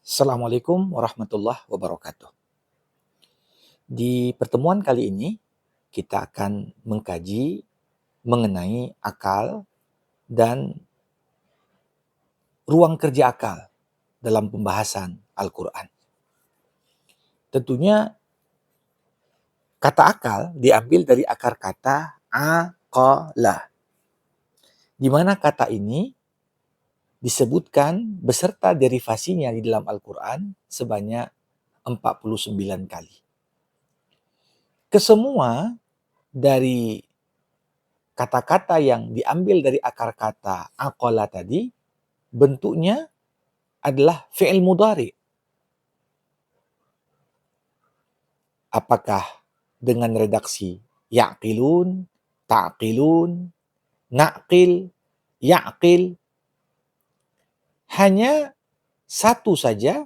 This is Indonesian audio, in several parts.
Assalamualaikum warahmatullahi wabarakatuh. Di pertemuan kali ini, kita akan mengkaji mengenai akal dan ruang kerja akal dalam pembahasan Al-Quran. Tentunya kata akal diambil dari akar kata aqala, di mana kata ini disebutkan beserta derivasinya di dalam Al-Quran sebanyak 49 kali. Kesemua dari kata-kata yang diambil dari akar kata aqala tadi, bentuknya adalah fi'il mudhari. Apakah dengan redaksi ya'qilun, ta'qilun, na'qil, ya'qil. Hanya satu saja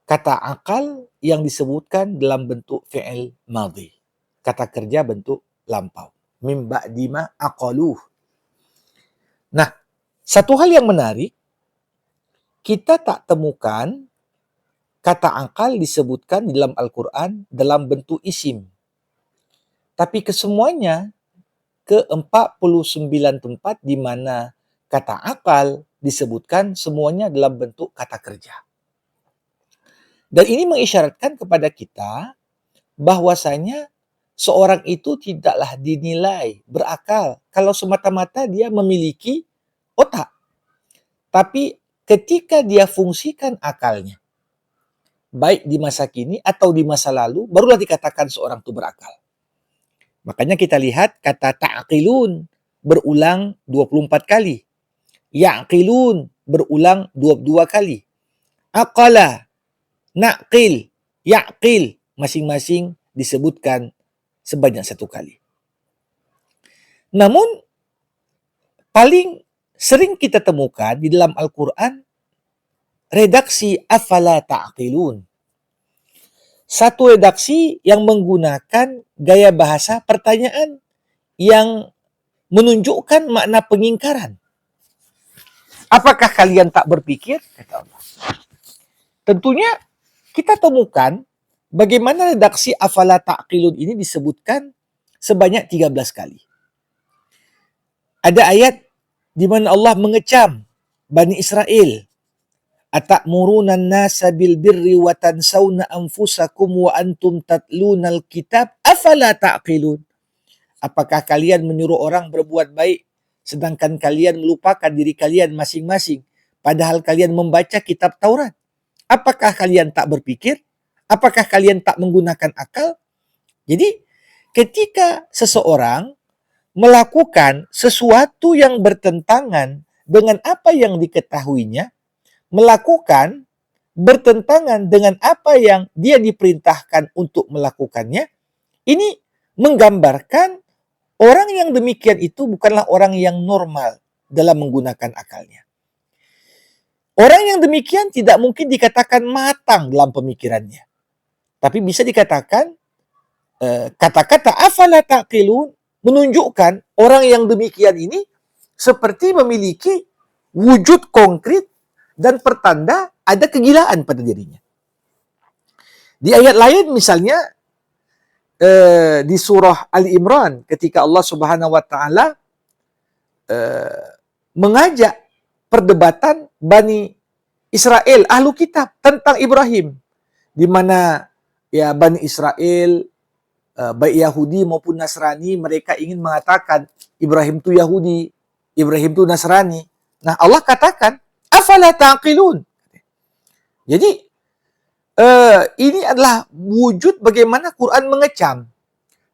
kata akal yang disebutkan dalam bentuk fi'il madhi. Kata kerja bentuk lampau. Min ba'di ma aqaluh. Nah, satu hal yang menarik, kita tak temukan kata akal disebutkan di dalam Al-Quran dalam bentuk isim. Tapi kesemuanya ke-49 tempat di mana kata akal disebutkan semuanya dalam bentuk kata kerja. Dan ini mengisyaratkan kepada kita bahwasanya seorang itu tidaklah dinilai berakal kalau semata-mata dia memiliki otak. Tapi ketika dia fungsikan akalnya, baik di masa kini atau di masa lalu, barulah dikatakan seorang itu berakal. Makanya kita lihat kata ta'qilun berulang 24 kali. Ya'qilun berulang 22 kali. Aqala, na'qil, ya'qil masing-masing disebutkan sebanyak 1 kali. Namun paling sering kita temukan di dalam Al-Quran redaksi afala ta'qilun. Satu redaksi yang menggunakan gaya bahasa pertanyaan yang menunjukkan makna pengingkaran. Apakah kalian tak berpikir? Kata Allah. Tentunya kita temukan bagaimana redaksi afala ta'qilun ini disebutkan sebanyak 13 kali. Ada ayat di mana Allah mengecam Bani Israel. Atamuruna an-nasa bil birri wa tansawna anfusakum wa antum tatlunal kitab afala ta'qilun. Apakah kalian menyuruh orang berbuat baik sedangkan kalian melupakan diri kalian masing-masing padahal kalian membaca kitab Taurat? Apakah kalian tak berpikir? Apakah kalian tak menggunakan akal? Jadi ketika seseorang melakukan sesuatu yang bertentangan dengan apa yang diketahuinya, melakukan bertentangan dengan apa yang dia diperintahkan untuk melakukannya, ini menggambarkan orang yang demikian itu bukanlah orang yang normal dalam menggunakan akalnya. Orang yang demikian tidak mungkin dikatakan matang dalam pemikirannya. Tapi bisa dikatakan kata-kata afala taqilun menunjukkan orang yang demikian ini seperti memiliki wujud konkret dan pertanda ada kegilaan pada dirinya. Di ayat lain misalnya di surah Ali Imran ketika Allah Subhanahu wa taala mengajak perdebatan Bani Israel, ahlu kitab tentang Ibrahim, di mana ya Bani Israel baik Yahudi maupun Nasrani mereka ingin mengatakan Ibrahim itu Yahudi, Ibrahim itu Nasrani. Nah, Allah katakan afala taqilun. Jadi ini adalah wujud bagaimana Quran mengecam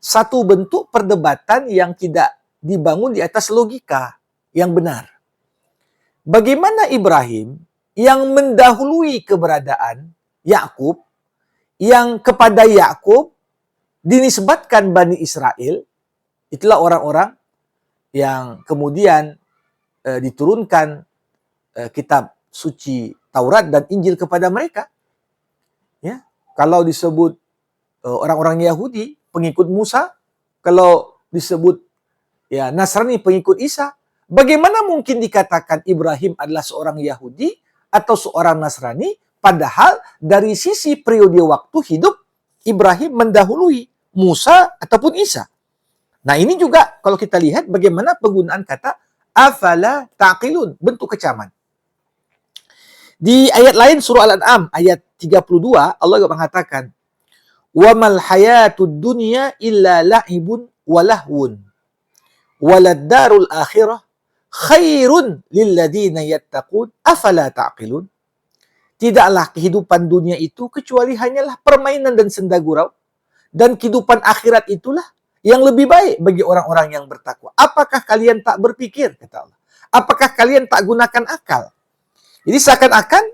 satu bentuk perdebatan yang tidak dibangun di atas logika yang benar. Bagaimana Ibrahim yang mendahului keberadaan Yakub, yang kepada Yakub dinisbatkan Bani Israel, itulah orang-orang yang kemudian diturunkan kitab suci Taurat dan Injil kepada mereka. Ya, kalau disebut orang-orang Yahudi pengikut Musa, kalau disebut ya Nasrani pengikut Isa, bagaimana mungkin dikatakan Ibrahim adalah seorang Yahudi atau seorang Nasrani Padahal dari sisi periode waktu hidup, Ibrahim mendahului Musa ataupun Isa. Nah ini juga kalau kita lihat bagaimana penggunaan kata afala taqilun, bentuk kecaman. Di ayat lain surah Al-An'am ayat 32 Allah juga mengatakan wa mal hayatud dunya illa la'ibun wa lahwun walad darul akhirah khairun lilladzina yattaqun afala taqilun. Tidaklah kehidupan dunia itu kecuali hanyalah permainan dan senda gurau, dan kehidupan akhirat itulah yang lebih baik bagi orang-orang yang bertakwa. Apakah kalian tak berpikir, kata Allah? Apakah kalian tak gunakan akal? Jadi seakan-akan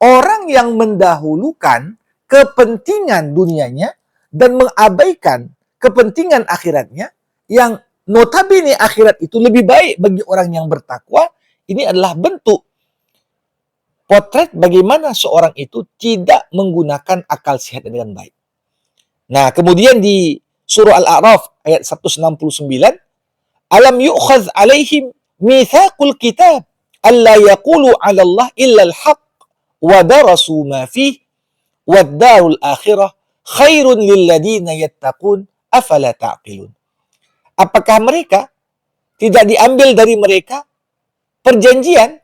orang yang mendahulukan kepentingan dunianya dan mengabaikan kepentingan akhiratnya, yang notabene akhirat itu lebih baik bagi orang yang bertakwa, ini adalah bentuk potret bagaimana seorang itu tidak menggunakan akal sehat dengan baik. Nah, kemudian di surah Al-A'raf ayat 169, alam yu'khadz alaihim mitsaqul kitab alla yaqulu 'ala Allah illa al-haq wa darasu ma fihi wad darul akhirah khairun lil ladzina yattaqun afala ta'qilun. Apakah mereka tidak diambil dari mereka perjanjian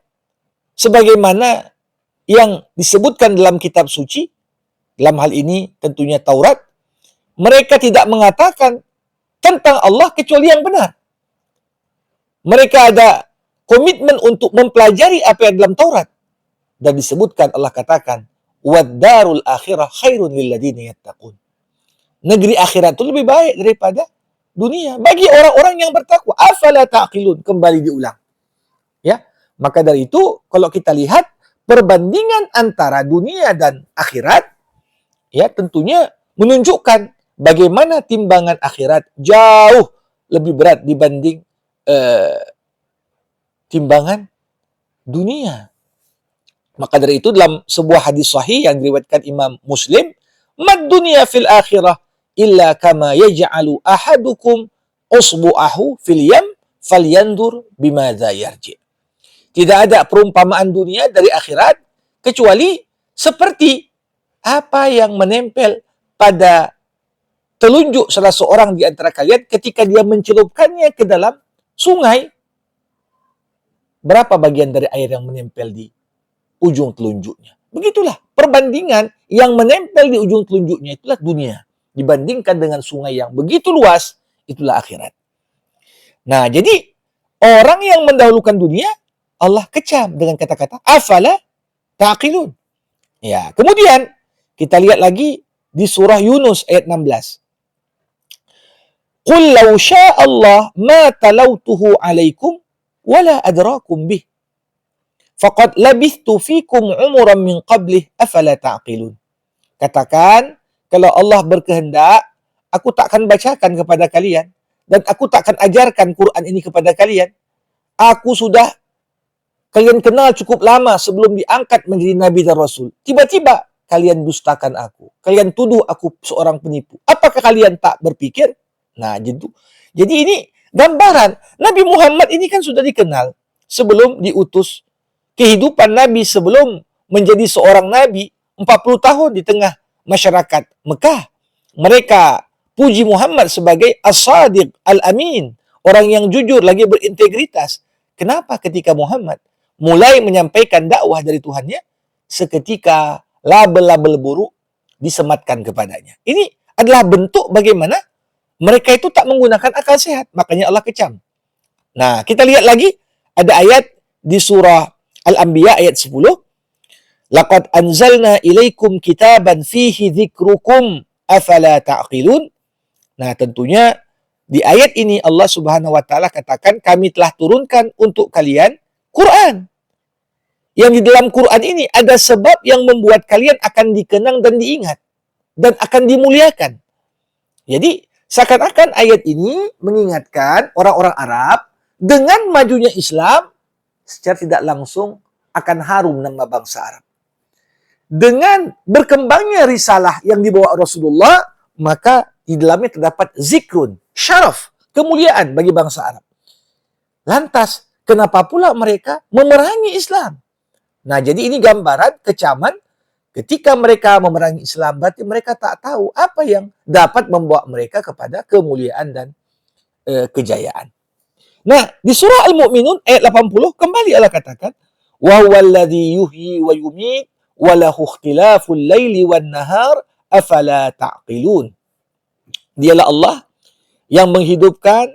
sebagaimana yang disebutkan dalam kitab suci, dalam hal ini tentunya Taurat? Mereka tidak mengatakan tentang Allah kecuali yang benar. Mereka ada komitmen untuk mempelajari apa yang dalam Taurat. Dan disebutkan Allah katakan, wad darul akhirah khairun lil ladzina yattaqun. Negeri akhirat itu lebih baik daripada dunia bagi orang-orang yang bertakwa. Afala taqilun, kembali diulang. Ya, maka dari itu kalau kita lihat perbandingan antara dunia dan akhirat, ya tentunya menunjukkan bagaimana timbangan akhirat jauh lebih berat dibanding timbangan dunia. Maka dari itu dalam sebuah hadis sahih yang diriwayatkan Imam Muslim, mad dunya fil akhirah illa kama yaj'alu ahadukum usbu'ahu fil yam falyandur bimadza yarji. Tidak ada perumpamaan dunia dari akhirat kecuali seperti apa yang menempel pada telunjuk salah seorang di antara kalian ketika dia mencelupkannya ke dalam sungai. Berapa bagian dari air yang menempel di ujung telunjuknya? Begitulah perbandingan yang menempel di ujung telunjuknya, itulah dunia. Dibandingkan dengan sungai yang begitu luas, itulah akhirat. Nah, jadi orang yang mendahulukan dunia, Allah kecam dengan kata-kata afala taqilun. Ya, kemudian kita lihat lagi di surah Yunus ayat 16. Qul law syaa Allah ma talautuhu alaikum wala adrakum bih. Faqad labithtu fikum umuran min qablih afala taqilun. Katakan, kalau Allah berkehendak, aku tak akan bacakan kepada kalian dan aku tak akan ajarkan Quran ini kepada kalian. Aku sudah kalian kenal cukup lama sebelum diangkat menjadi Nabi dan Rasul. Tiba-tiba kalian dustakan aku. Kalian tuduh aku seorang penipu. Apakah kalian tak berpikir? Nah, jadi ini gambaran. Nabi Muhammad ini kan sudah dikenal sebelum diutus. Kehidupan Nabi sebelum menjadi seorang Nabi 40 tahun di tengah masyarakat Mekah. Mereka puji Muhammad sebagai as-sadiq al-amin. Orang yang jujur lagi berintegritas. Kenapa ketika Muhammad mulai menyampaikan dakwah dari Tuhannya, seketika label-label buruk disematkan kepadanya. Ini adalah bentuk bagaimana mereka itu tak menggunakan akal sehat. Makanya Allah kecam. Nah, kita lihat lagi ada ayat di surah Al-Anbiya ayat 10. Laqad anzalna ilaikum kitaban fihi dzikrukum afala ta'qilun. Nah, tentunya di ayat ini Allah Subhanahu wa taala katakan kami telah turunkan untuk kalian Quran. Yang di dalam Quran ini ada sebab yang membuat kalian akan dikenang dan diingat dan akan dimuliakan. Jadi, seakan-akan ayat ini mengingatkan orang-orang Arab dengan majunya Islam secara tidak langsung akan harum nama bangsa Arab. Dengan berkembangnya risalah yang dibawa Rasulullah, maka di dalamnya terdapat zikrun, syaraf, kemuliaan bagi bangsa Arab. Lantas, kenapa pula mereka memerangi Islam? Nah, jadi ini gambaran kecaman Ketika mereka memerangi Islam, berarti mereka tak tahu apa yang dapat membawa mereka kepada kemuliaan dan kejayaan. Nah, di surah Al-Mu'minun ayat 80 kembali Allah katakan, "Wa huwallazi yuhyi wa yumiit wa lahu ikhtilaful laili wan nahar afala ta'qilun." Dialah Allah yang menghidupkan,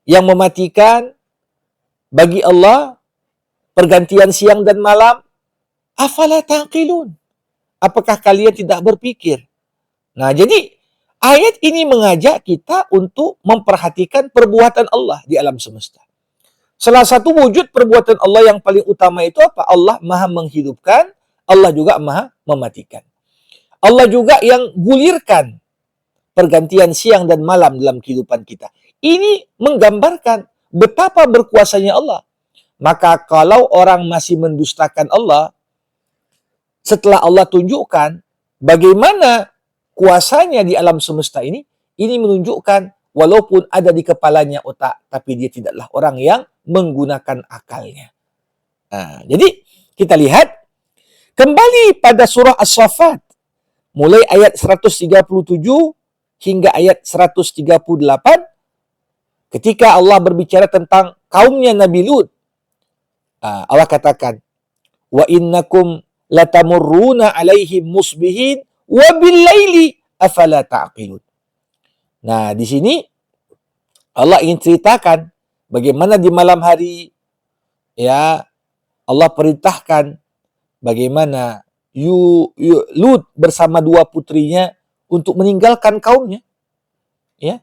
yang mematikan. Bagi Allah pergantian siang dan malam. Afala ta'qilun. Apakah kalian tidak berpikir? Nah, jadi ayat ini mengajak kita untuk memperhatikan perbuatan Allah di alam semesta. Salah satu wujud perbuatan Allah yang paling utama itu apa? Allah Maha menghidupkan, Allah juga Maha mematikan. Allah juga yang gulirkan pergantian siang dan malam dalam kehidupan kita. Ini menggambarkan betapa berkuasanya Allah. Maka kalau orang masih mendustakan Allah, setelah Allah tunjukkan bagaimana kuasanya di alam semesta ini menunjukkan walaupun ada di kepalanya otak, tapi dia tidaklah orang yang menggunakan akalnya. Nah, jadi kita lihat kembali pada surah As-Saffat, mulai ayat 137 hingga ayat 138, ketika Allah berbicara tentang kaumnya Nabi Lut, Allah katakan, wa innakum latamurruna alaihim musbihin wa billaili afala ta'qilun. Nah, di sini Allah ingin ceritakan bagaimana di malam hari ya Allah perintahkan bagaimana Lut bersama dua putrinya untuk meninggalkan kaumnya. Ya.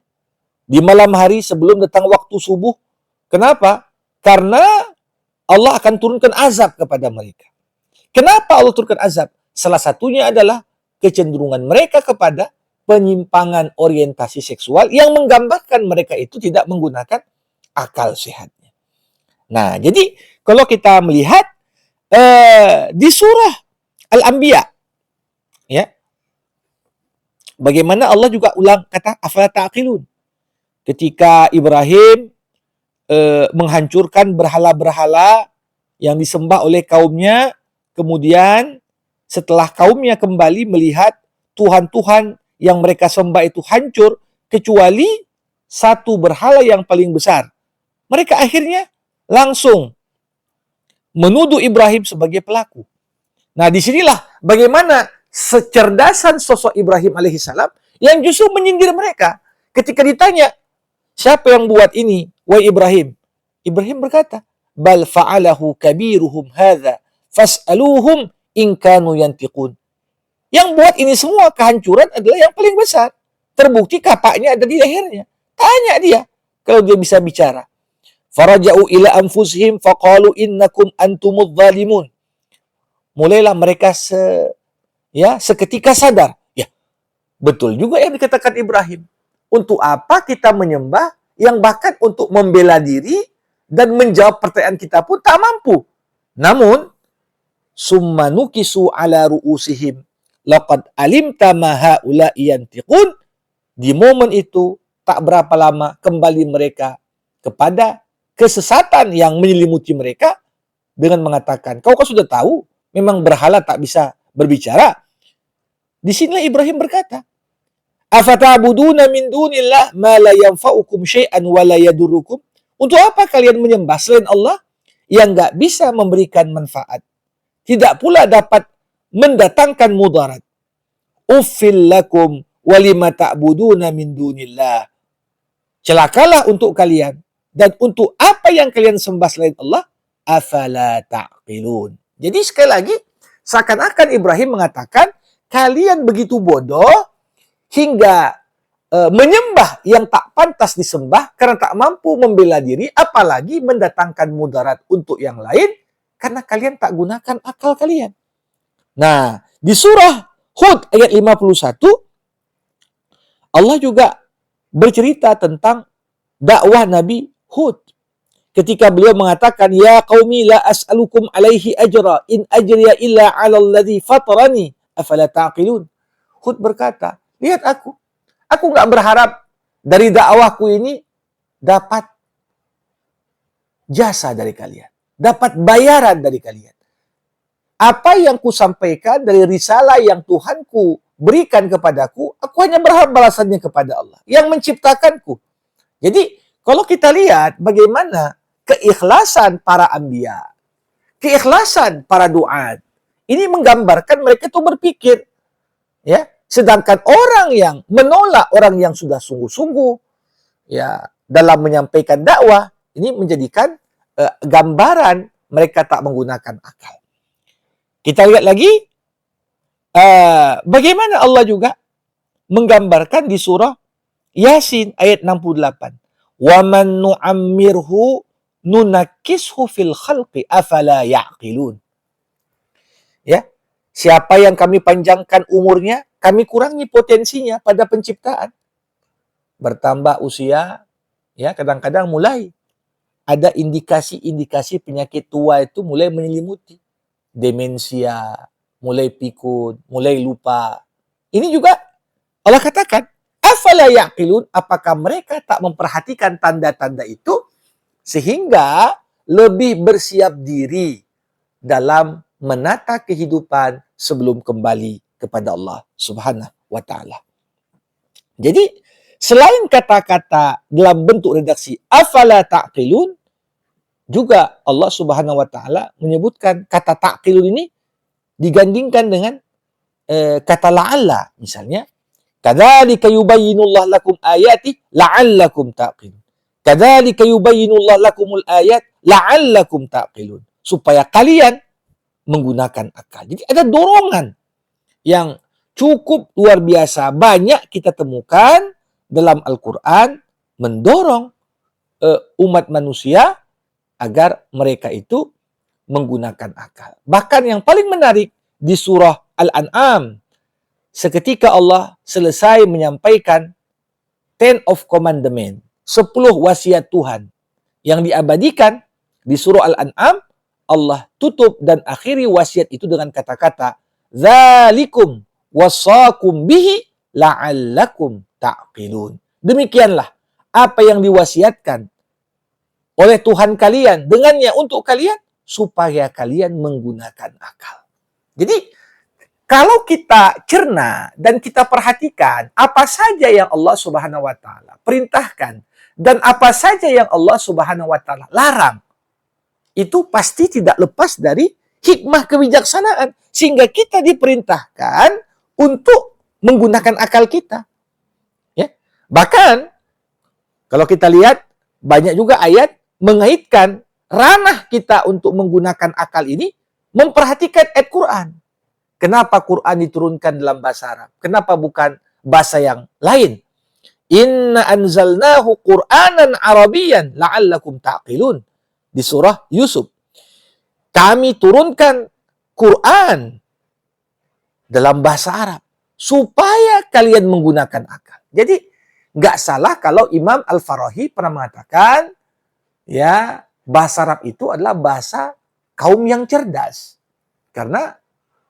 Di malam hari sebelum datang waktu subuh. Kenapa? Karena Allah akan turunkan azab kepada mereka. Kenapa Allah turunkan azab? Salah satunya adalah kecenderungan mereka kepada penyimpangan orientasi seksual yang menggambarkan mereka itu tidak menggunakan akal sehatnya. Nah, jadi kalau kita melihat di surah Al-Anbiya, ya, bagaimana Allah juga ulang kata afala ta'qilun. Ketika Ibrahim menghancurkan berhala-berhala yang disembah oleh kaumnya, kemudian setelah kaumnya kembali melihat Tuhan-Tuhan yang mereka sembah itu hancur, kecuali satu berhala yang paling besar. Mereka akhirnya langsung menuduh Ibrahim sebagai pelaku. Nah, disinilah bagaimana secerdasan sosok Ibrahim alaihissalam yang justru menyindir mereka. Ketika ditanya, siapa yang buat ini, wahai Ibrahim? Ibrahim berkata, bal fa'alahu kabiruhum hadza fas'aluhum in kanu yantiqun. Yang buat ini semua kehancuran adalah yang paling besar. Terbukti kapaknya ada di lehernya. Tanya dia kalau dia bisa bicara. Faraja'u ila anfusihim faqalu innakum antumudz zalimun. Mulailah mereka seketika sadar. Ya, betul juga yang dikatakan Ibrahim. Untuk apa kita menyembah yang bahkan untuk membela diri dan menjawab pertanyaan kita pun tak mampu. Namun, summa nukisu ala ru'usihim laqad alimta ma haula'i yantiqun. Di momen itu tak berapa lama kembali mereka kepada kesesatan yang menyelimuti mereka dengan mengatakan, kau kan sudah tahu memang berhala tak bisa berbicara. Di sinilah Ibrahim berkata, afata'buduna min dunillah ma la yanfa'ukum syai'an wa la yadurrukum. Untuk apa kalian menyembah selain Allah yang enggak bisa memberikan manfaat, tidak pula dapat mendatangkan mudarat. Uffil lakum wa lima ta'buduna min dunillah. Celakalah untuk kalian dan untuk apa yang kalian sembah selain Allah, afala ta'qilun. Jadi sekali lagi seakan-akan Ibrahim mengatakan kalian begitu bodoh hingga menyembah yang tak pantas disembah karena tak mampu membela diri, apalagi mendatangkan mudarat untuk yang lain karena kalian tak gunakan akal kalian. Nah, di surah Hud ayat 51 Allah juga bercerita tentang dakwah Nabi Hud. Ketika beliau mengatakan, ya qaumi la as'alukum alaihi ajra in ajriya illa 'alal ladzi fatarani afala ta'qilun. Hud berkata, lihat aku nggak berharap dari dakwahku ini dapat jasa dari kalian, dapat bayaran dari kalian. Apa yang kusampaikan dari risalah yang Tuhanku berikan kepadaku, aku hanya berharap balasannya kepada Allah yang menciptakanku. Jadi, kalau kita lihat bagaimana keikhlasan para anbiya, keikhlasan para duat, ini menggambarkan mereka itu berpikir, ya. Sedangkan orang yang menolak, orang yang sudah sungguh-sungguh, ya, dalam menyampaikan dakwah, ini menjadikan gambaran mereka tak menggunakan akal. Kita lihat lagi bagaimana Allah juga menggambarkan di surah Yasin ayat 68. Wa man nu'ammirhu nunakkishu fil khalqi afala ya'qilun. Ya, siapa yang kami panjangkan umurnya, kami kurangi potensinya pada penciptaan. Bertambah usia, ya, kadang-kadang mulai ada indikasi-indikasi penyakit tua itu mulai menyelimuti. Demensia, mulai pikun, mulai lupa. Ini juga Allah katakan, afala ya'qilun, apakah mereka tak memperhatikan tanda-tanda itu sehingga lebih bersiap diri dalam menata kehidupan sebelum kembali kepada Allah Subhanahu wa taala. Jadi, selain kata-kata dalam bentuk redaksi afala ta'qilun, juga Allah Subhanahu wa taala menyebutkan kata ta'qilun ini digandingkan dengan kata la'alla. Misalnya, kadzalika yubayyinullahu lakum ayati la'allakum taqilun. Kadzalika yubayyinullahu lakumul ayat la'allakum taqilun. Supaya kalian menggunakan akal. Jadi ada dorongan yang cukup luar biasa banyak kita temukan dalam Al-Qur'an mendorong umat manusia agar mereka itu menggunakan akal. Bahkan yang paling menarik di surah Al-An'am, seketika Allah selesai menyampaikan 10 of commandment, 10 wasiat Tuhan yang diabadikan di surah Al-An'am, Allah tutup dan akhiri wasiat itu dengan kata-kata dzalikum wasaqum bihi la'allakum ta'qilun. Demikianlah apa yang diwasiatkan oleh Tuhan kalian dengannya untuk kalian supaya kalian menggunakan akal. Jadi kalau kita cerna dan kita perhatikan apa saja yang Allah Subhanahu wa taala perintahkan dan apa saja yang Allah Subhanahu wa taala larang, itu pasti tidak lepas dari hikmah kebijaksanaan sehingga kita diperintahkan untuk menggunakan akal kita. Ya. Bahkan kalau kita lihat banyak juga ayat mengaitkan ranah kita untuk menggunakan akal ini memperhatikan ayat Quran. Kenapa Quran diturunkan dalam bahasa Arab? Kenapa bukan bahasa yang lain? Inna anzalnahu Qur'anan Arabiyyan la'allakum ta'qilun. Di surah Yusuf. Kami turunkan Quran dalam bahasa Arab supaya kalian menggunakan akal. Jadi nggak salah kalau Imam Al-Farahi pernah mengatakan, ya, bahasa Arab itu adalah bahasa kaum yang cerdas. Karena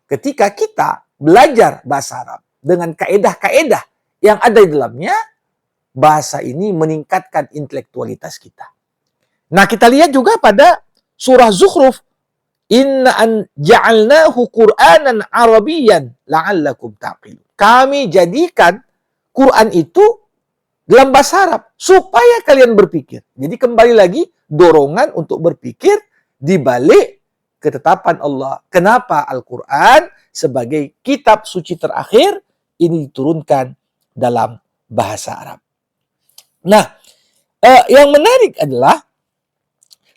ketika kita belajar bahasa Arab dengan kaedah-kaedah yang ada di dalamnya, bahasa ini meningkatkan intelektualitas kita. Nah, kita lihat juga pada surah Zukhruf, inna an ja'alnahu Qur'anan Arabiyyan la'allakum taqilun. Kami jadikan Quran itu dalam bahasa Arab supaya kalian berpikir. Jadi kembali lagi dorongan untuk berpikir di balik ketetapan Allah. Kenapa Al-Quran sebagai kitab suci terakhir ini diturunkan dalam bahasa Arab. Nah, yang menarik adalah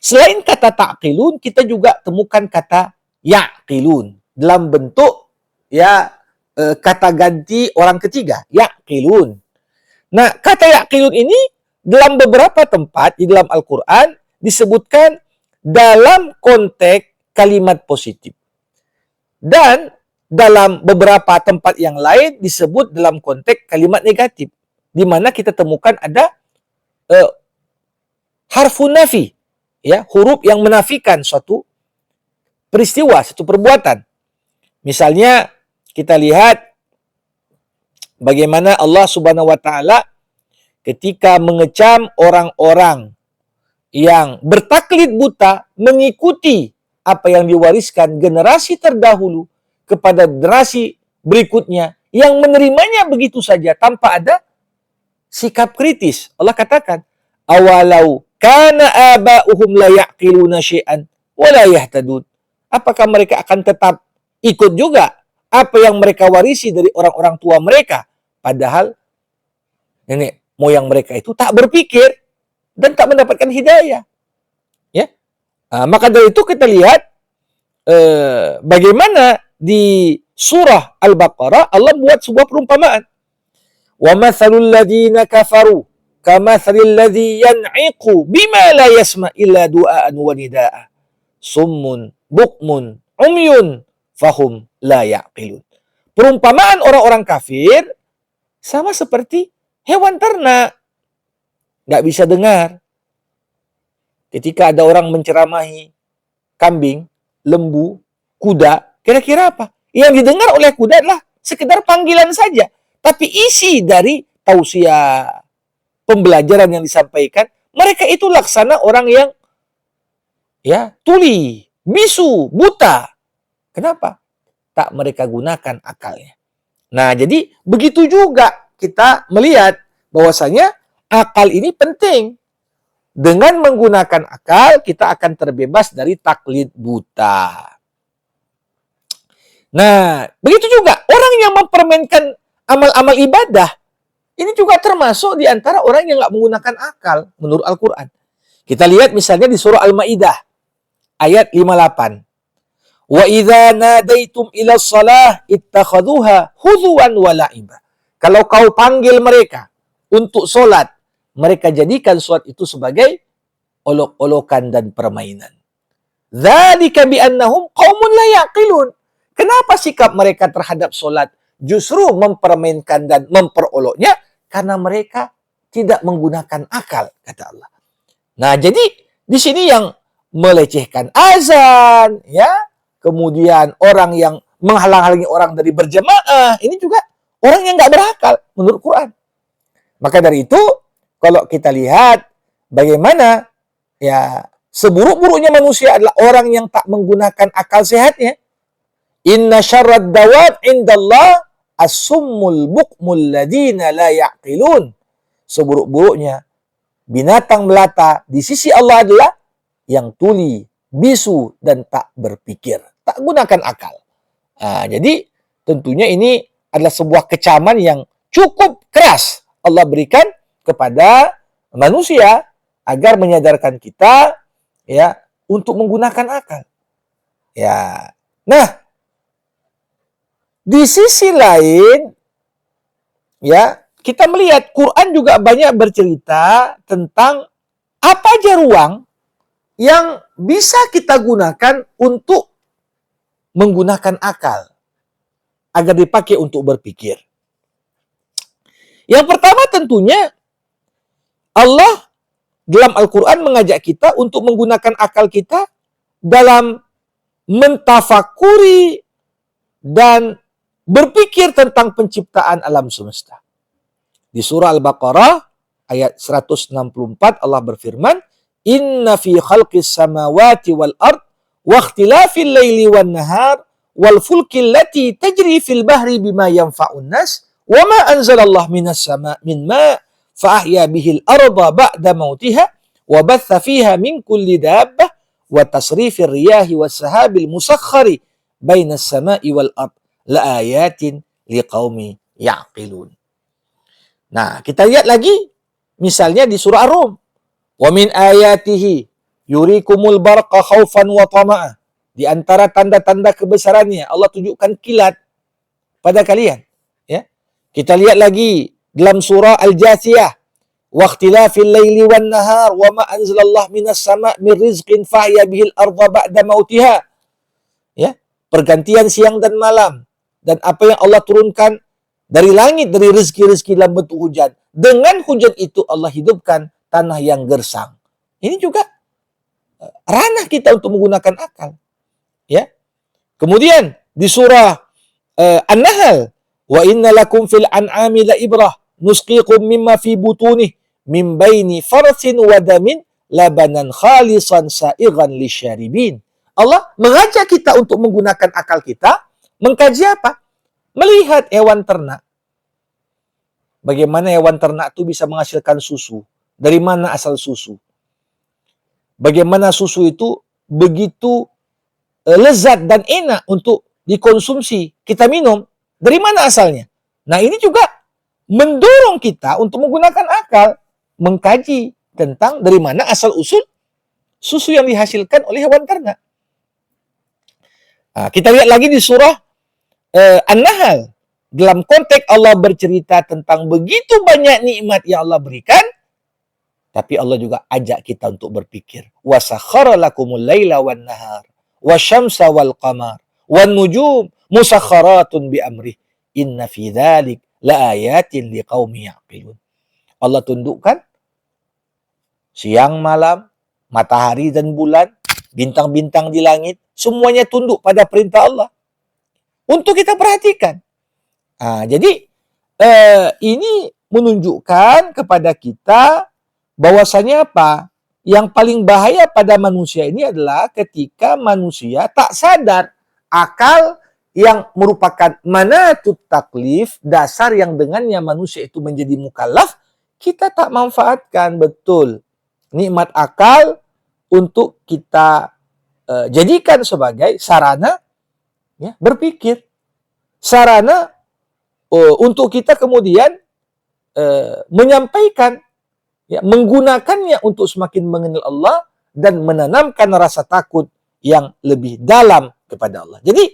selain kata ta'qilun, kita juga temukan kata ya'qilun dalam bentuk, ya, kata ganti orang ketiga, ya'qilun. Nah, kata ya'qilun ini dalam beberapa tempat di dalam Al-Quran disebutkan dalam konteks kalimat positif. Dan dalam beberapa tempat yang lain disebut dalam konteks kalimat negatif. Di mana kita temukan ada harfun nafi, ya, huruf yang menafikan suatu peristiwa, suatu perbuatan. Misalnya kita lihat bagaimana Allah Subhanahu wa taala ketika mengecam orang-orang yang bertaklid buta mengikuti apa yang diwariskan generasi terdahulu kepada generasi berikutnya yang menerimanya begitu saja tanpa ada sikap kritis. Allah katakan, awalau kana aba'uhum la ya'qiluna syai'an wa la yahtadun. Apakah mereka akan tetap ikut juga apa yang mereka warisi dari orang-orang tua mereka, padahal nenek moyang mereka itu tak berpikir dan tak mendapatkan hidayah. Ya, maka dari itu kita lihat bagaimana di surah Al-Baqarah Allah buat sebuah perumpamaan. Wa mathalul ladzina kafaru kamathalil ladzi yan'iqu bima la yasma illa du'aan wa nidaa. Summun bukmun umyun fahum la ya'qilun. Perumpamaan orang-orang kafir sama seperti hewan ternak. Nggak bisa dengar. Ketika ada orang menceramahi kambing, lembu, kuda, kira-kira apa? Yang didengar oleh kuda adalah sekedar panggilan saja. Tapi isi dari tausiah, pembelajaran yang disampaikan, mereka itu laksana orang yang tuli, bisu, buta. Kenapa? Tak mereka gunakan akalnya. Nah, jadi begitu juga kita melihat bahwasanya akal ini penting. Dengan menggunakan akal, kita akan terbebas dari taklid buta. Nah, begitu juga orang yang mempermainkan amal-amal ibadah, ini juga termasuk di antara orang yang nggak menggunakan akal menurut Al-Quran. Kita lihat misalnya di surah Al-Maidah ayat 58. Wa idza nadaitum ila shalah ittakhaduha huzuwan wa la'iba. Kalau kau panggil mereka untuk solat, mereka jadikan solat itu sebagai olok-olokan dan permainan. Dzalika bi annahum qaumun la yaqilun. Kenapa sikap mereka terhadap solat justru mempermainkan dan memperoloknya? Karena mereka tidak menggunakan akal, kata Allah. Nah, jadi di sini yang melecehkan azan, kemudian orang yang menghalang-halangi orang dari berjamaah, ini juga orang yang nggak berakal menurut Quran. Maka dari itu, kalau kita lihat bagaimana seburuk-buruknya manusia adalah orang yang tak menggunakan akal sehatnya. Inna syarrad dawab indallah as-summul bukmul ladina la ya'qilun. Seburuk-buruknya binatang melata di sisi Allah adalah yang tuli, bisu, dan tak berpikir. Tak gunakan akal. Jadi tentunya ini adalah sebuah kecaman yang cukup keras Allah berikan kepada manusia agar menyadarkan kita untuk menggunakan akal. Nah, di sisi lain kita melihat Quran juga banyak bercerita tentang apa aja ruang yang bisa kita gunakan untuk menggunakan akal agar dipakai untuk berpikir. Yang pertama tentunya Allah dalam Al-Quran mengajak kita untuk menggunakan akal kita dalam mentafakuri dan berpikir tentang penciptaan alam semesta. Di surah Al-Baqarah ayat 164 Allah berfirman, Inna fi khalqis samawati wal ard wa ikhtilafil laili wan nahar wal fulki allati tajri fil bahri bima yanfa'un nas wa ma anzalallahu minas sama' min ma' fa ahya bihil arda ba'da mautiha wa batha fiha min kulli dabbah wa tasrifir riyahi was sahabil musakhkhari bainas sama'i wal ard la ayatin liqaumi ya'qilun. Nah, kita lihat lagi misalnya di surah Ar-Rum. Wa min ayatihi yurikumul barqa khaufan wa tama'a. Di antara tanda-tanda kebesarannya Allah tunjukkan kilat pada kalian. Kita lihat lagi dalam surah Al-Jathiyah. Wa ikhtilafil laili wan nahar wa ma anzalallahu minas sama' min rizqin fahya bihil arda ba'da mautiha. Pergantian siang dan malam dan apa yang Allah turunkan dari langit, dari rezeki-rezeki dalam bentuk hujan. Dengan hujan itu Allah hidupkan tanah yang gersang. Ini juga ranah kita untuk menggunakan akal. Kemudian di surah An-Nahl, wa inna lakum fil an'ami la ibrah nusqikum mimma fi butunih min baini farsin wa damin labanan khalisan sa'igan lisyaribin Allah mengajak kita untuk menggunakan akal kita, mengkaji apa? Melihat hewan ternak. Bagaimana hewan ternak itu bisa menghasilkan susu? Dari mana asal susu? Bagaimana susu itu begitu lezat dan enak untuk dikonsumsi, kita minum? Dari mana asalnya? Nah, ini juga mendorong kita untuk menggunakan akal, mengkaji tentang dari mana asal-usul susu yang dihasilkan oleh hewan ternak. Nah, kita lihat lagi di surah An-Nahl. Dalam konteks Allah bercerita tentang begitu banyak nikmat yang Allah berikan, tapi Allah juga ajak kita untuk berpikir. وَسَخَّرَ لَكُمُ اللَّيْلَ وَالنَّهَارَ وَالشَّمْسَ وَالْقَمَرَ وَالنُّجُومُ مُسَخَّرَاتٌ بِأَمْرِهِ إِنَّ فِي ذَلِكَ لَآيَاتٍ لِقَوْمٍ يَعْقِلُونَ. Allah tundukkan siang malam, matahari dan bulan, bintang-bintang di langit, semuanya tunduk pada perintah Allah. Untuk kita perhatikan. Jadi ini menunjukkan kepada kita bahwasanya apa? Yang paling bahaya pada manusia ini adalah ketika manusia tak sadar akal yang merupakan manatut taklif, dasar yang dengannya manusia itu menjadi mukallaf, kita tak manfaatkan betul nikmat akal untuk kita jadikan sebagai sarana ya, berpikir, sarana untuk kita kemudian menyampaikan, ya, menggunakannya untuk semakin mengenal Allah dan menanamkan rasa takut yang lebih dalam kepada Allah. Jadi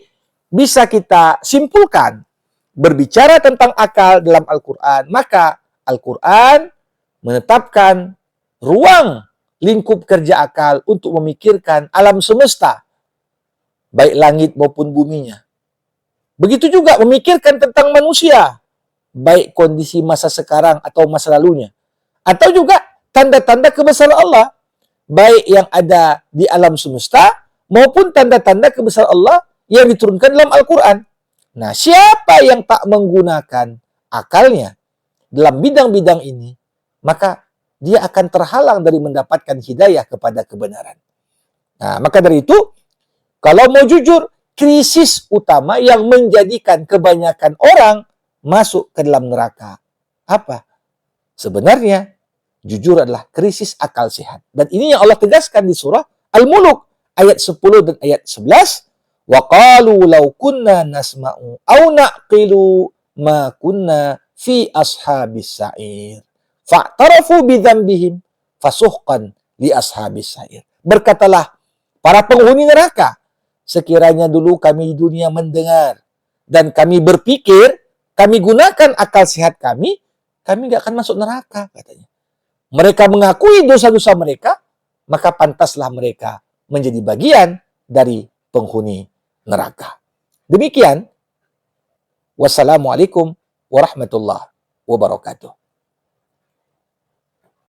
bisa kita simpulkan, berbicara tentang akal dalam Al-Quran, maka Al-Quran menetapkan ruang lingkup kerja akal untuk memikirkan alam semesta, baik langit maupun buminya. Begitu juga memikirkan tentang manusia, baik kondisi masa sekarang atau masa lalunya. Atau juga tanda-tanda kebesaran Allah, baik yang ada di alam semesta maupun tanda-tanda kebesaran Allah yang diturunkan dalam Al-Quran. Nah, siapa yang tak menggunakan akalnya dalam bidang-bidang ini, maka dia akan terhalang dari mendapatkan hidayah kepada kebenaran. Nah, maka dari itu, kalau mau jujur, krisis utama yang menjadikan kebanyakan orang masuk ke dalam neraka. Apa? Sebenarnya, jujur adalah krisis akal sehat. Dan ini yang Allah tegaskan di surah Al-Muluk, ayat 10 dan ayat 11. وَقَالُوا لَوْ كُنَّا نَسْمَعُ أَوْ نَعْقِلُ مَا كُنَّا فِي أَصْحَابِ السَّعِيرِ فَاعْتَرَفُوا بِذَنْبِهِمْ فَسُحْقًا لِأَصْحَابِ السَّعِيرِ. Berkatalah para penghuni neraka, sekiranya dulu kami di dunia mendengar dan kami berpikir, kami gunakan akal sehat kami nggak akan masuk neraka, katanya. Mereka mengakui dosa-dosa mereka, maka pantaslah mereka menjadi bagian dari penghuni neraka. Demikian. Wassalamualaikum warahmatullahi wabarakatuh.